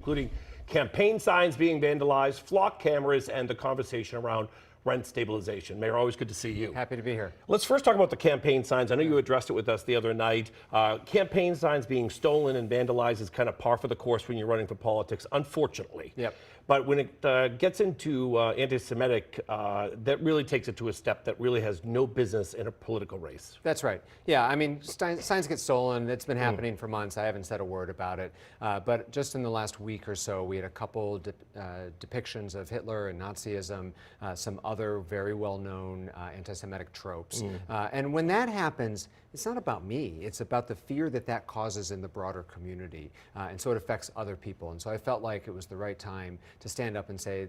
including campaign signs being vandalized, flock cameras, and the conversation around rent stabilization. Mayor, always good to see you. Happy to be here. Let's first talk about the campaign signs. I know you addressed it with us the other night. Campaign signs being stolen and vandalized is kind of par for the course when you're running for politics, unfortunately. Yep. But when it gets into anti-Semitic, that really takes it to a step that really has no business in a political race. That's right. Yeah, I mean, signs get stolen. It's been happening for months. I haven't said a word about it. But just in the last week or so, we had a couple depictions of Hitler and Nazism, some other very well-known anti-Semitic tropes. And when that happens, it's not about me. It's about the fear that that causes in the broader community. And so it affects other people. And so I felt like it was the right time to stand up and say,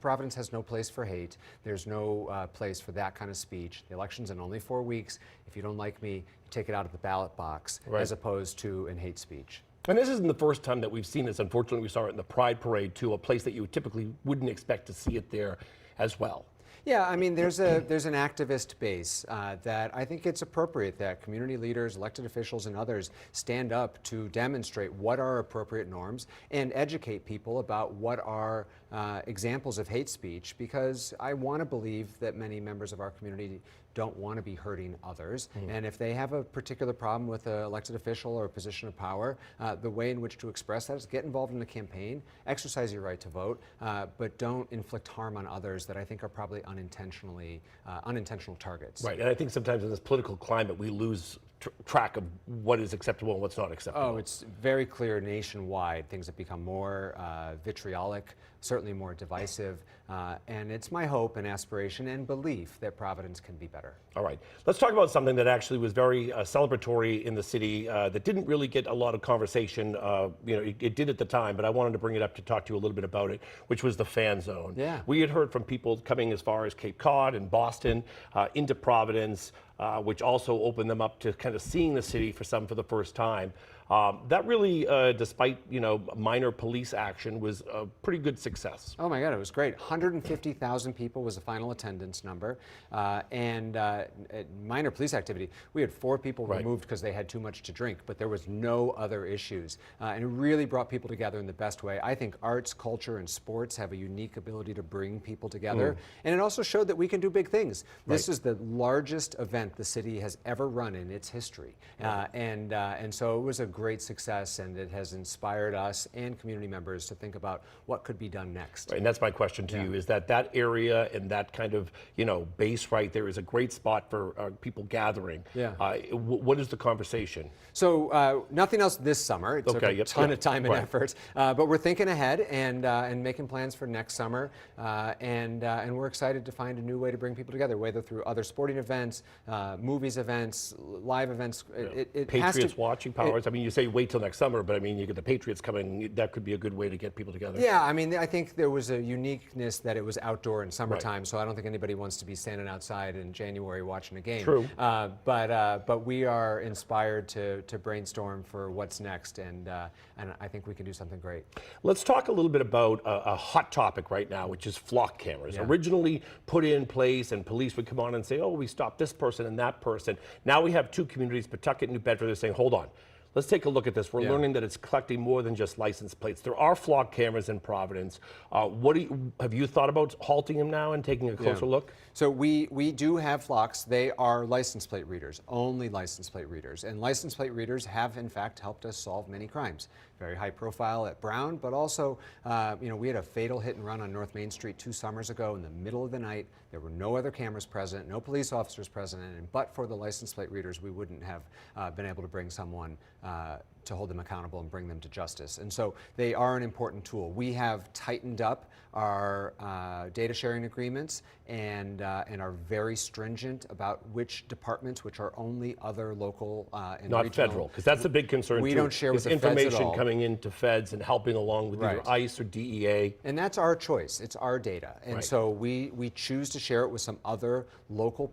Providence has no place for hate. There's no place for that kind of speech. The election's in only 4 weeks. If you don't like me, you take it out of the ballot box, as opposed to in hate speech. And this isn't the first time that we've seen this. Unfortunately, we saw it in the Pride Parade, too, a place that you typically wouldn't expect to see it there as well. Yeah, I mean, there's an activist base that I think it's appropriate that community leaders, elected officials, and others stand up to demonstrate what are appropriate norms and educate people about what are examples of hate speech, because I want to believe that many members of our community don't want to be hurting others. And if they have a particular problem with an elected official or a position of power, the way in which to express that is get involved in the campaign, exercise your right to vote, but don't inflict harm on others that I think are probably unintentional targets. Right, and I think sometimes in this political climate, we lose track of what is acceptable and what's not acceptable. Oh, it's very clear nationwide. Things have become more vitriolic, certainly more divisive, and it's my hope and aspiration and belief that Providence can be better. All right, let's talk about something that actually was very celebratory in the city that didn't really get a lot of conversation. It did at the time, but I wanted to bring it up to talk to you a little bit about it, which was the fan zone. Yeah. We had heard from people coming as far as Cape Cod and Boston into Providence, which also opened them up to kind of seeing the city for the first time. That really, despite minor police action, was a pretty good success. Oh my God, it was great. 150,000 people was the final attendance number, and minor police activity. We had 4 people removed because they had too much to drink, but there was no other issues, and it really brought people together in the best way. I think arts, culture, and sports have a unique ability to bring people together, and it also showed that we can do big things. This is the largest event the city has ever run in its history, and so it was a great success, and it has inspired us and community members to think about what could be done next. Right, and that's my question to you, is that area and that kind of base right there is a great spot for people gathering. Yeah. What is the conversation? So nothing else this summer. It took a ton of time and effort, but we're thinking ahead and making plans for next summer, and we're excited to find a new way to bring people together, whether through other sporting events, movies events, live events. Patriots watching powers. I mean, you say wait till next summer, but I mean, you get the Patriots coming. That could be a good way to get people together. Yeah, I mean, I think there was a uniqueness that it was outdoor in summertime, so I don't think anybody wants to be standing outside in January watching a game. True. But we are inspired to brainstorm for what's next, and I think we can do something great. Let's talk a little bit about a hot topic right now, which is flock cameras. Yeah. Originally put in place, and police would come on and say, oh, we stopped this person and that person. Now we have 2 communities, Pawtucket and New Bedford, they're saying, hold on. Let's take a look at this. We're learning that it's collecting more than just license plates. There are flock cameras in Providence. Have you thought about halting them now and taking a closer look? So we do have flocks. They are license plate readers, only license plate readers. And license plate readers have, in fact, helped us solve many crimes. Very high profile at Brown, but also, we had a fatal hit and run on North Main Street 2 summers ago in the middle of the night. There were no other cameras present, no police officers present, and but for the license plate readers, we wouldn't have been able to bring someone to hold them accountable and bring them to justice. And so they are an important tool. We have tightened up our data sharing agreements and are very stringent about which departments, which are only other local and not regional. Federal, because that's a big concern. We don't share with the information feds at all. Coming into feds and helping along with either ICE or DEA. And that's our choice. It's our data, and so we choose to share it with some other local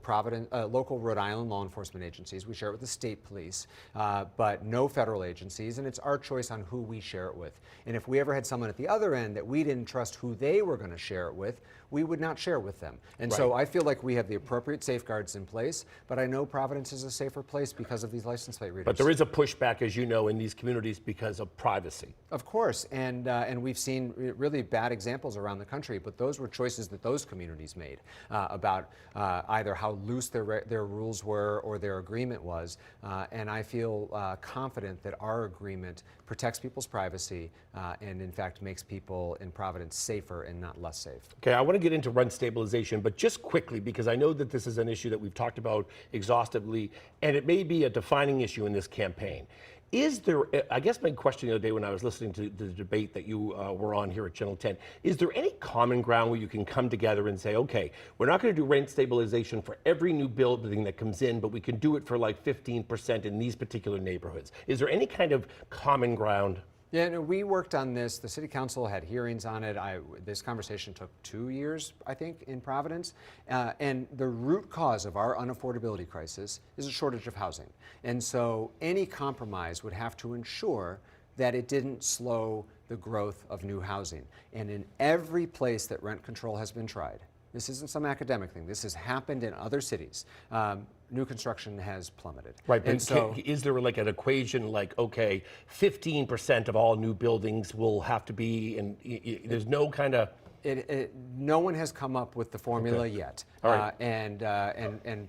local Rhode Island law enforcement agencies. We share it with the state police, but no federal agencies. agencies, and it's our choice on who we share it with. And if we ever had someone at the other end that we didn't trust who they were going to share it with, we would not share with them. And so I feel like we have the appropriate safeguards in place, but I know Providence is a safer place because of these license plate readers. But there is a pushback, as you know, in these communities because of privacy. Of course, and we've seen really bad examples around the country, but those were choices that those communities made about either how loose their rules were or their agreement was, and I feel confident that our agreement protects people's privacy and in fact makes people in Providence safer and not less safe. Okay, I want to get into rent stabilization, but just quickly, because I know that this is an issue that we've talked about exhaustively, and it may be a defining issue in this campaign. Is there, I guess my question the other day when I was listening to the debate that you were on here at Channel 10, is there any common ground where you can come together and say, okay, we're not going to do rent stabilization for every new building that comes in, but we can do it for like 15% in these particular neighborhoods? Is there any kind of common ground? Yeah, no, we worked on this. The city council had hearings on it. This conversation took 2 years, I think, in Providence. And the root cause of our unaffordability crisis is a shortage of housing. And so any compromise would have to ensure that it didn't slow the growth of new housing. And in every place that rent control has been tried, this isn't some academic thing, this has happened in other cities, new construction has plummeted. Right, but and so, is there like an equation like, okay, 15% of all new buildings will have to be, and there's no kind of... no one has come up with the formula yet. All right. And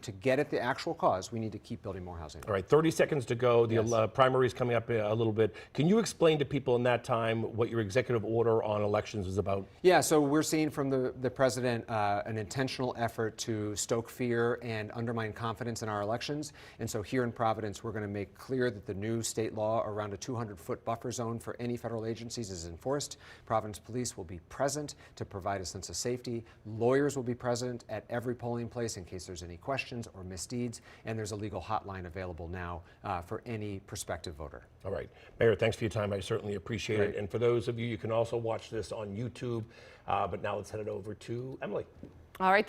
to get at the actual cause, we need to keep building more housing. All right, 30 seconds to go. The primary is coming up a little bit. Can you explain to people in that time what your executive order on elections is about? Yeah, so we're seeing from the president an intentional effort to stoke fear and undermine confidence in our elections. And so here in Providence, we're going to make clear that the new state law around a 200-foot buffer zone for any federal agencies is enforced. Providence Police will be present to provide a sense of safety. Lawyers will be present at every polling place in case there's any questions or misdeeds, and there's a legal hotline available now for any prospective voter. All right. Mayor, thanks for your time. I certainly appreciate it. And for those of you, you can also watch this on YouTube, but now let's head it over to Emily. All right.